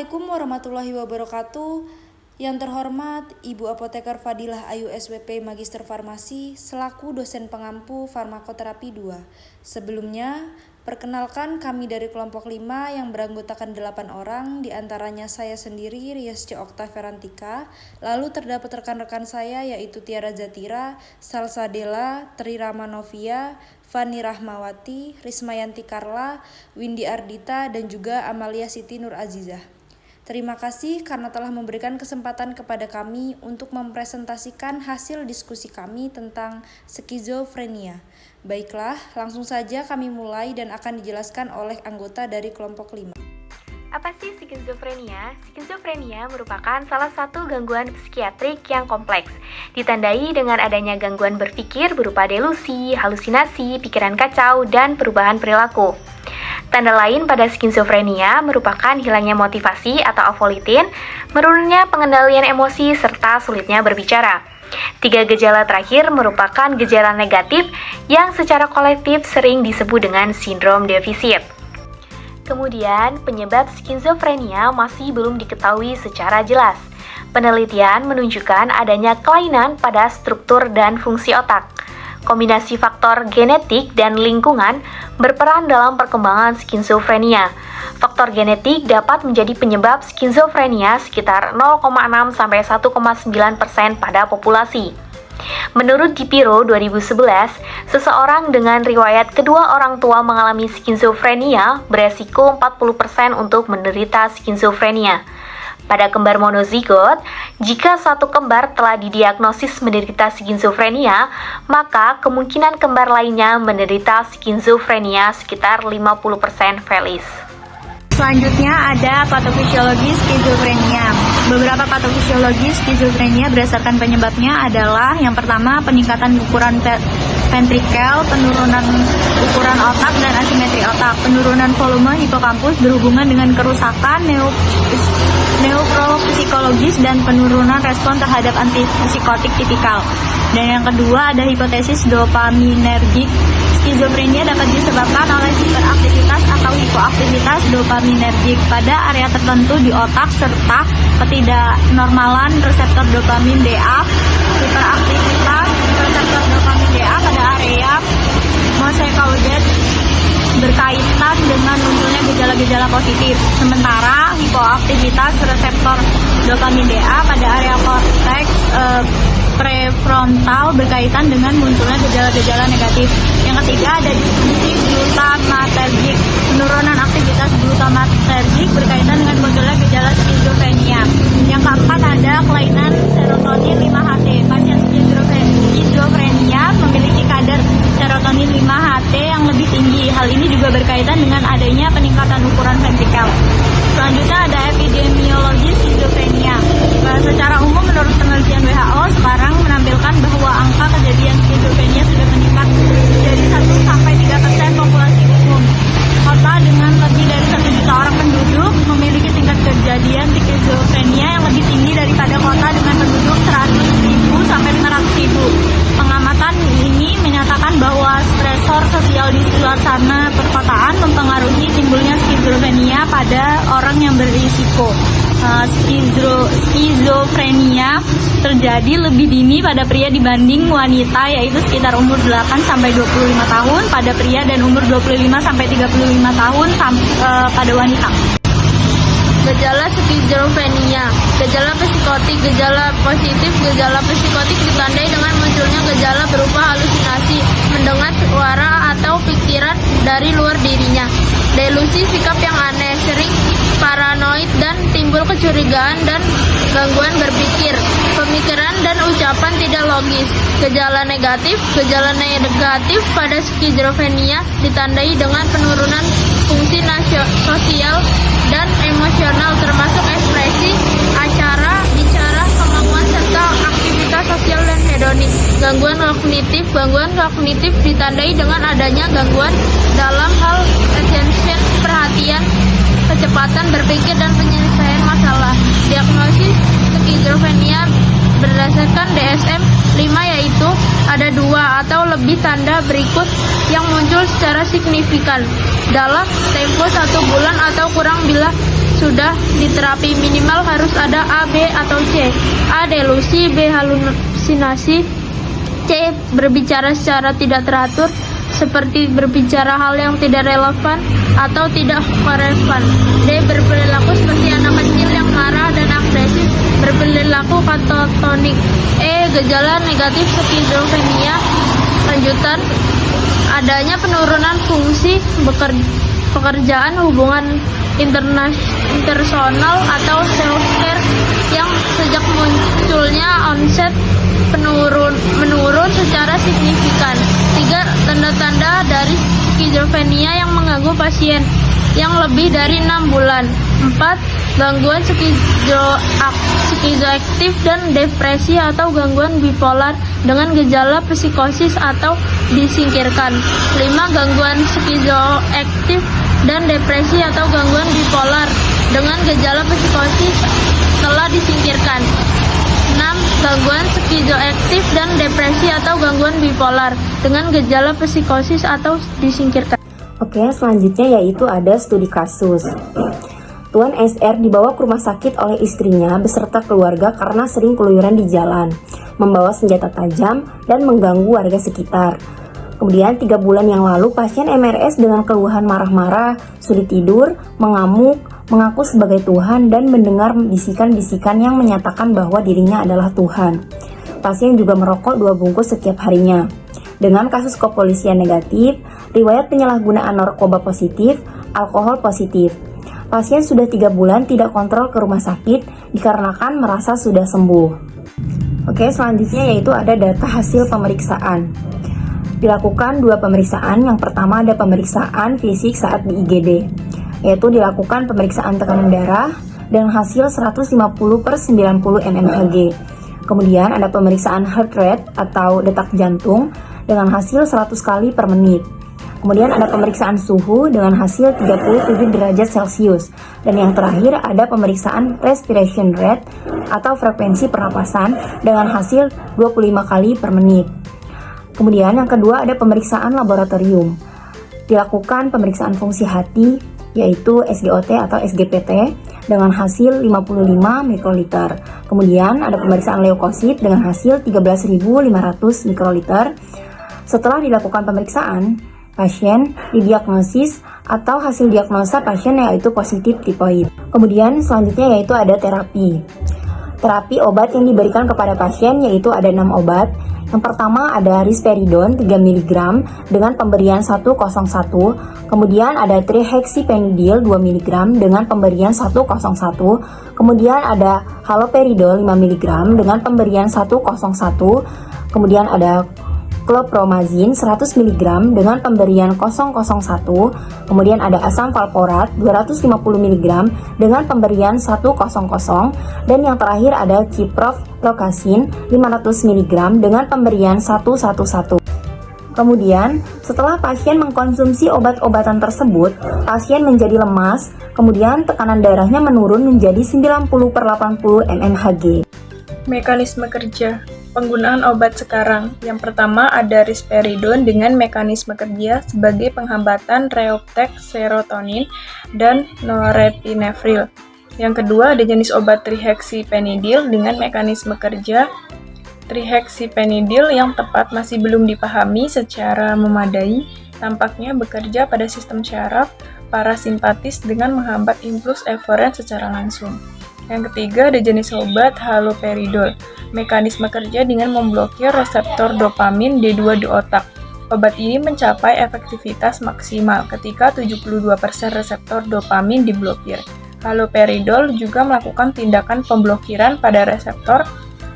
Assalamualaikum warahmatullahi wabarakatuh. Yang terhormat Ibu Apoteker Fadilah Ayu SWP Magister Farmasi selaku dosen pengampu farmakoterapi 2. Sebelumnya, perkenalkan kami dari kelompok 5 yang beranggotakan 8 orang, diantaranya saya sendiri Rias C. Okta Ferantika, lalu terdapat rekan-rekan saya yaitu Tiara Zatira, Salsadela, Tri Ramanovia, Fani Rahmawati, Rismayanti Karla, Windy Ardita, dan juga Amalia Siti Nur Azizah. Terima kasih karena telah memberikan kesempatan kepada kami untuk mempresentasikan hasil diskusi kami tentang skizofrenia. Baiklah, langsung saja kami mulai dan akan dijelaskan oleh anggota dari kelompok 5. Apa sih skizofrenia? Skizofrenia merupakan salah satu gangguan psikiatrik yang kompleks, ditandai dengan adanya gangguan berpikir berupa delusi, halusinasi, pikiran kacau, dan perubahan perilaku. Tanda lain pada skizofrenia merupakan hilangnya motivasi atau afolitin, menurunnya pengendalian emosi, serta sulitnya berbicara. 3 gejala terakhir merupakan gejala negatif yang secara kolektif sering disebut dengan sindrom defisit. Kemudian, penyebab skizofrenia masih belum diketahui secara jelas. Penelitian menunjukkan adanya kelainan pada struktur dan fungsi otak. Kombinasi faktor genetik dan lingkungan berperan dalam perkembangan skizofrenia. Faktor genetik dapat menjadi penyebab skizofrenia sekitar 0,6-1,9% pada populasi. Menurut Dipiro 2011, seseorang dengan riwayat kedua orang tua mengalami skizofrenia beresiko 40% untuk menderita skizofrenia. Pada kembar monozigot, jika satu kembar telah didiagnosis menderita skizofrenia, maka kemungkinan kembar lainnya menderita skizofrenia sekitar 50% felis. Selanjutnya ada patofisiologi skizofrenia. Beberapa patofisiologi skizofrenia berdasarkan penyebabnya adalah yang pertama peningkatan ukuran ventrikel, penurunan ukuran otak dan asimetri otak, penurunan volume hipokampus berhubungan dengan kerusakan neuropsikologis dan penurunan respon terhadap antipsikotik tipikal. Dan yang kedua ada hipotesis dopaminergik. Skizofrenia dapat disebabkan oleh hiperaktivitas atau hipoaktivitas dopaminergik pada area tertentu di otak serta ketidaknormalan reseptor dopamin DA. Hiperaktivitas reseptor dopamin DA pada area mosaicaudet berkaitan dengan munculnya gejala-gejala positif. Sementara hipoaktivitas reseptor dopamin DA pada area korteks prefrontal berkaitan dengan munculnya gejala-gejala negatif. Yang ketiga ada disfungsi glutamatergik. Penurunan aktivitas glutamatergik berkaitan dengan munculnya gejala skizofrenia. Yang keempat ada kelainan serotonin 5-HT. Pasien skizofrenia memiliki kadar serotonin 5-HT yang lebih tinggi. Hal ini juga berkaitan dengan adanya peningkatan ukuran ventrikel. Selanjutnya ada epidemiologi skizofrenia. Secara umum menurut penelitian WHO sekarang menampilkan bahwa angka kejadian skizofrenia sudah meningkat dari 1-3% populasi umum. Kota dengan lebih dari 1 juta orang penduduk memiliki tingkat kejadian skizofrenia yang lebih tinggi daripada kota dengan penduduk 100.000 sampai 500.000. Pengamatan ini menyatakan bahwa stresor sosial di suasana perkotaan mempengaruhi timbulnya skizofrenia pada orang yang berisiko. Skizofrenia terjadi lebih dini pada pria dibanding wanita, yaitu sekitar umur 8-25 tahun pada pria dan umur 25-35 tahun pada wanita. Gejala skizofrenia. Gejala psikotik. Gejala positif gejala psikotik ditandai dengan munculnya gejala berupa halusinasi, mendengar suara atau pikiran dari luar dirinya, delusi, sikap yang aneh, sering paranoid dan timbul kecurigaan dan gangguan berpikir, pemikiran dan ucapan tidak logis. Gejala negatif pada skizofrenia ditandai dengan penurunan fungsi sosial dan emosional termasuk ekspresi, bicara, kemampuan serta aktivitas sosial dan hedonik. Gangguan kognitif ditandai dengan adanya gangguan dalam hal attention, perhatian, kecepatan berpikir dan penyelesaian masalah. Diagnosis skizofrenia berdasarkan DSM-5 yaitu ada 2 atau lebih tanda berikut yang muncul secara signifikan dalam tempo 1 bulan atau kurang bila sudah diterapi, minimal harus ada A, B, atau C. A. Delusi, B. Halusinasi, C. Berbicara secara tidak teratur, seperti berbicara hal yang tidak relevan atau tidak relevan. D. Berperilaku seperti anak kecil yang marah dan agresif, berperilaku katatonik. E. Gejala negatif skizofrenia lanjutan, adanya penurunan fungsi pekerjaan, hubungan interpersonal atau self-care yang sejak munculnya onset menurun secara signifikan. 3. Tanda-tanda dari skizofrenia yang mengganggu pasien yang lebih dari 6 bulan. 4. Gangguan skizoaktif dan depresi atau gangguan bipolar dengan gejala psikosis atau disingkirkan. 5. Gangguan skizoaktif dan depresi atau gangguan bipolar dengan gejala psikosis telah disingkirkan. 6. Gangguan skizoaktif dan depresi atau gangguan bipolar dengan gejala psikosis atau disingkirkan. Oke, selanjutnya yaitu ada studi kasus. Tuan SR dibawa ke rumah sakit oleh istrinya beserta keluarga karena sering keluyuran di jalan, membawa senjata tajam dan mengganggu warga sekitar. Kemudian 3 bulan yang lalu pasien MRS dengan keluhan marah-marah, sulit tidur, mengamuk, mengaku sebagai Tuhan dan mendengar bisikan-bisikan yang menyatakan bahwa dirinya adalah Tuhan. Pasien juga merokok 2 bungkus setiap harinya. Dengan kasus kepolisian negatif, riwayat penyalahgunaan narkoba positif, alkohol positif. Pasien sudah 3 bulan tidak kontrol ke rumah sakit dikarenakan merasa sudah sembuh. Oke, selanjutnya yaitu ada data hasil pemeriksaan. Dilakukan 2 pemeriksaan. Yang pertama ada pemeriksaan fisik saat di IGD, yaitu dilakukan pemeriksaan tekanan darah dengan hasil 150/90 mmHg. Kemudian ada pemeriksaan heart rate atau detak jantung dengan hasil 100 kali per menit. Kemudian ada pemeriksaan suhu dengan hasil 37 derajat Celcius. Dan yang terakhir ada pemeriksaan respiration rate atau frekuensi pernapasan dengan hasil 25 kali per menit. Kemudian yang kedua ada pemeriksaan laboratorium. Dilakukan pemeriksaan fungsi hati yaitu SGOT atau SGPT dengan hasil 55 mikroliter. Kemudian ada pemeriksaan leukosit dengan hasil 13.500 mikroliter. Setelah dilakukan pemeriksaan, pasien didiagnosis atau hasil diagnosa pasien yaitu positif tipoid. Kemudian selanjutnya yaitu ada terapi. Terapi obat yang diberikan kepada pasien yaitu ada 6 obat. Yang pertama ada risperidon 3 mg dengan pemberian 101. Kemudian ada trihexyphenidyl 2 mg dengan pemberian 101. Kemudian ada haloperidol 5 mg dengan pemberian 101. Kemudian ada chlorpromazine 100 mg dengan pemberian 001. Kemudian ada asam valproat 250 mg dengan pemberian 100. Dan yang terakhir ada ciprofloxacin 500 mg dengan pemberian 111. Kemudian, setelah pasien mengkonsumsi obat-obatan tersebut, pasien menjadi lemas, kemudian tekanan darahnya menurun menjadi 90/80 mmHg. Mekanisme kerja penggunaan obat sekarang. Yang pertama ada risperidon dengan mekanisme kerja sebagai penghambatan reuptake serotonin dan norepinefril. Yang kedua ada jenis obat trihexyphenidyl dengan mekanisme kerja trihexyphenidyl yang tepat masih belum dipahami secara memadai, tampaknya bekerja pada sistem syaraf parasimpatis dengan menghambat impuls eferen secara langsung. Yang ketiga ada jenis obat haloperidol, mekanisme kerja dengan memblokir reseptor dopamin D2 di otak. Obat ini mencapai efektivitas maksimal ketika 72% reseptor dopamin diblokir. Haloperidol juga melakukan tindakan pemblokiran pada reseptor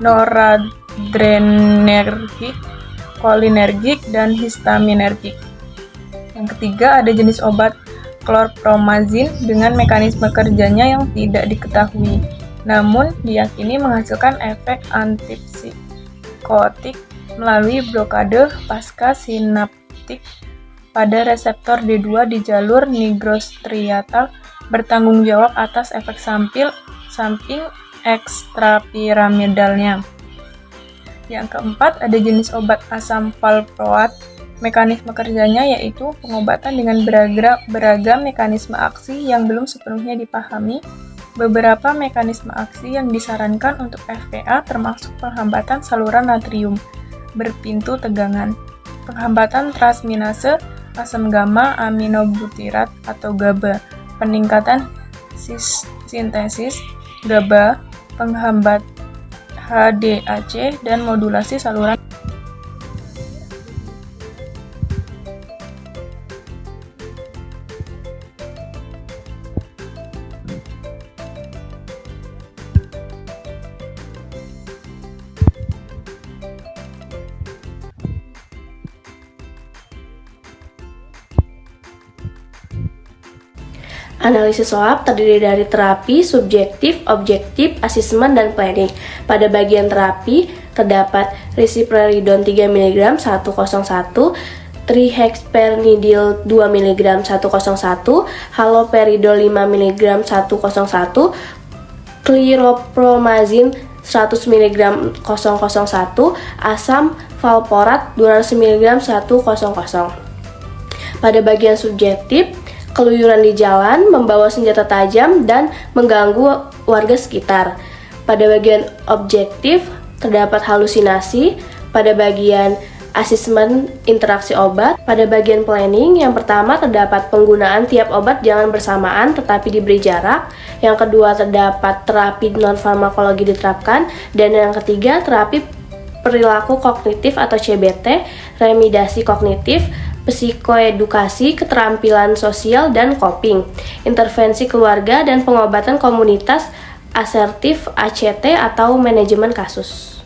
noradrenergik, kolinergik, dan histaminergik. Yang ketiga ada jenis obat chlorpromazine dengan mekanisme kerjanya yang tidak diketahui, namun diyakini menghasilkan efek antipsikotik melalui blokade pasca-sinaptik pada reseptor D2 di jalur nigrostriatal, bertanggung jawab atas efek samping ekstrapiramidalnya. Yang keempat ada jenis obat asam valproat Mekanisme kerjanya yaitu pengobatan dengan beragam mekanisme aksi yang belum sepenuhnya dipahami. Beberapa mekanisme aksi yang disarankan untuk FPA termasuk penghambatan saluran natrium berpintu tegangan, penghambatan transminase asam gamma aminobutirat atau GABA, peningkatan sintesis GABA, penghambat HDAC, dan modulasi saluran. Analisis SWOT terdiri dari terapi, subjektif, objektif, asesmen, dan planning. Pada bagian terapi, terdapat risperidone 3 mg 101, trihexyphenidyl 2 mg 101, haloperidol 5 mg 101, chlorpromazine 100 mg 001, asam valproat 200 mg 100. Pada bagian subjektif, keluyuran di jalan, membawa senjata tajam, dan mengganggu warga sekitar. Pada bagian objektif, terdapat halusinasi. Pada bagian asesmen interaksi obat. Pada bagian planning, yang pertama terdapat penggunaan tiap obat jangan bersamaan tetapi diberi jarak. Yang kedua terdapat terapi non-farmakologi diterapkan. Dan yang ketiga terapi perilaku kognitif atau CBT, remediasi kognitif, psikoedukasi, keterampilan sosial, dan coping, intervensi keluarga, dan pengobatan komunitas asertif ACT atau manajemen kasus.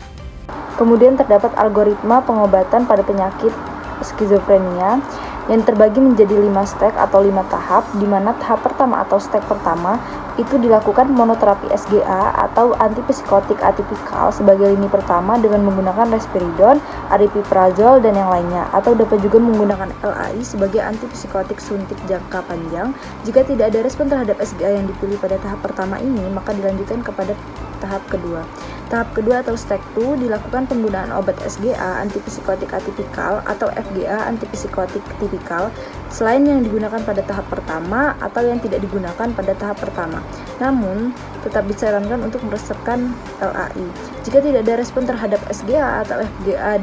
Kemudian terdapat algoritma pengobatan pada penyakit skizofrenia yang terbagi menjadi 5 step atau 5 tahap, di mana tahap pertama atau step pertama itu dilakukan monoterapi SGA atau antipsikotik atipikal sebagai lini pertama dengan menggunakan risperidone, aripiprazol, dan yang lainnya, atau dapat juga menggunakan LAI sebagai antipsikotik suntik jangka panjang. Jika tidak ada respon terhadap SGA yang dipilih pada tahap pertama ini, maka dilanjutkan kepada tahap kedua. Tahap kedua atau step 2 dilakukan penggunaan obat SGA antipsikotik atipikal atau FGA antipsikotik tipikal selain yang digunakan pada tahap pertama atau yang tidak digunakan pada tahap pertama. Namun, tetap disarankan untuk meresepkan LAI. Jika tidak ada respon terhadap SGA atau FGA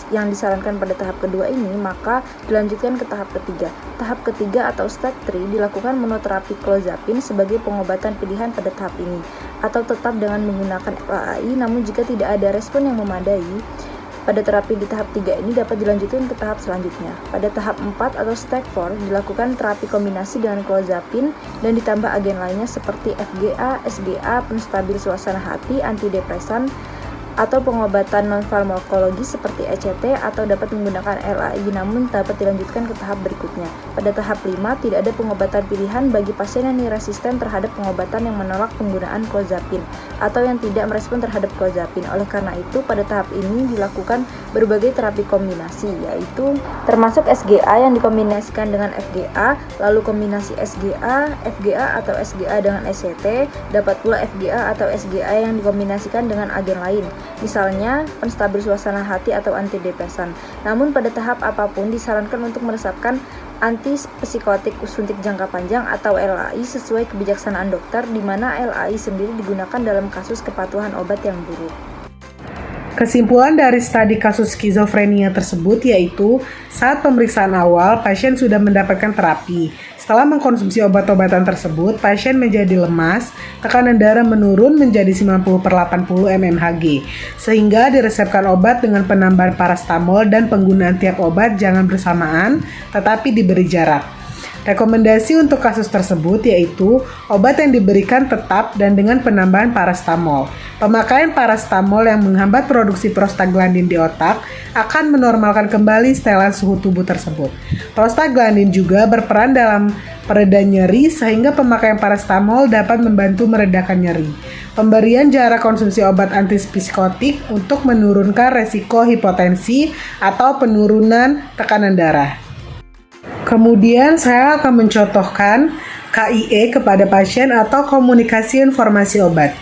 yang disarankan pada tahap kedua ini, maka dilanjutkan ke tahap ketiga. Tahap ketiga atau step 3 dilakukan monoterapi clozapine sebagai pengobatan pilihan pada tahap ini, atau tetap dengan menggunakan LAI. Namun jika tidak ada respon yang memadai pada terapi di tahap 3 ini, dapat dilanjutkan ke tahap selanjutnya. Pada tahap 4 atau step 4 dilakukan terapi kombinasi dengan clozapine dan ditambah agen lainnya seperti FGA, SGA, penstabil suasana hati, antidepresan, atau pengobatan non-farmakologi seperti ECT, atau dapat menggunakan LAI, namun dapat dilanjutkan ke tahap berikutnya. Pada tahap 5, tidak ada pengobatan pilihan bagi pasien yang resisten terhadap pengobatan yang menolak penggunaan clozapine atau yang tidak merespon terhadap clozapine. Oleh karena itu, pada tahap ini dilakukan berbagai terapi kombinasi, yaitu termasuk SGA yang dikombinasikan dengan FGA, lalu kombinasi SGA, FGA atau SGA dengan ECT, dapat pula FGA atau SGA yang dikombinasikan dengan agen lain, misalnya penstabil suasana hati atau antidepresan. Namun pada tahap apapun disarankan untuk meresepkan antipsikotik suntik jangka panjang atau LAI sesuai kebijaksanaan dokter, di mana LAI sendiri digunakan dalam kasus kepatuhan obat yang buruk. Kesimpulan dari studi kasus skizofrenia tersebut yaitu saat pemeriksaan awal pasien sudah mendapatkan terapi. Setelah mengkonsumsi obat-obatan tersebut, pasien menjadi lemas, tekanan darah menurun menjadi 90/80 mmHg, sehingga diresepkan obat dengan penambahan parastamol dan penggunaan tiap obat jangan bersamaan, tetapi diberi jarak. Rekomendasi untuk kasus tersebut yaitu obat yang diberikan tetap dan dengan penambahan parastamol. Pemakaian parastamol yang menghambat produksi prostaglandin di otak akan menormalkan kembali setelan suhu tubuh tersebut. Prostaglandin juga berperan dalam pereda nyeri sehingga pemakaian parastamol dapat membantu meredakan nyeri. Pemberian jarak konsumsi obat antipsikotik untuk menurunkan resiko hipotensi atau penurunan tekanan darah. Kemudian saya akan mencontohkan KIE kepada pasien atau komunikasi informasi obat.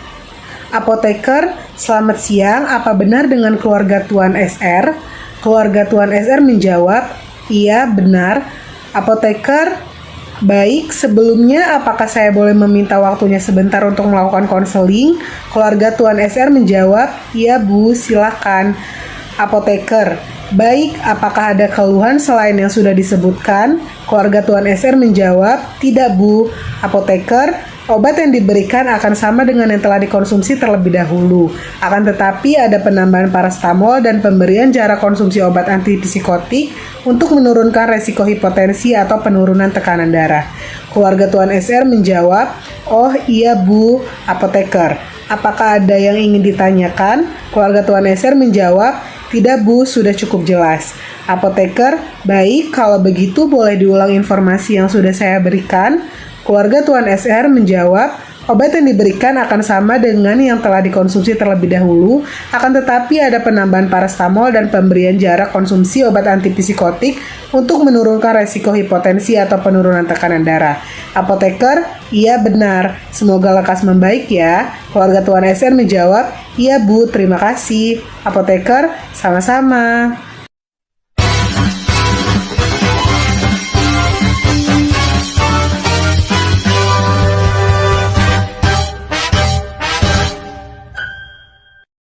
Apoteker, selamat siang, apa benar dengan keluarga Tuan SR? Keluarga Tuan SR menjawab, iya benar. Apoteker, baik, sebelumnya apakah saya boleh meminta waktunya sebentar untuk melakukan konseling? Keluarga Tuan SR menjawab, iya Bu, silakan. Apoteker, baik, apakah ada keluhan selain yang sudah disebutkan? Keluarga Tuan SR menjawab, tidak Bu. Apoteker, obat yang diberikan akan sama dengan yang telah dikonsumsi terlebih dahulu. Akan tetapi ada penambahan parastamol dan pemberian jarak konsumsi obat antipsikotik untuk menurunkan resiko hipotensi atau penurunan tekanan darah. Keluarga Tuan SR menjawab, oh iya Bu. Apoteker, apakah ada yang ingin ditanyakan? Keluarga Tuan SR menjawab, tidak Bu, sudah cukup jelas. Apoteker, baik, kalau begitu boleh diulang informasi yang sudah saya berikan. Keluarga Tuan SR menjawab, obat yang diberikan akan sama dengan yang telah dikonsumsi terlebih dahulu, akan tetapi ada penambahan parastamol dan pemberian jarak konsumsi obat antipsikotik untuk menurunkan resiko hipotensi atau penurunan tekanan darah. Apoteker, iya benar, semoga lekas membaik ya. Keluarga Tuan SR menjawab, iya Bu, terima kasih. Apoteker, sama-sama.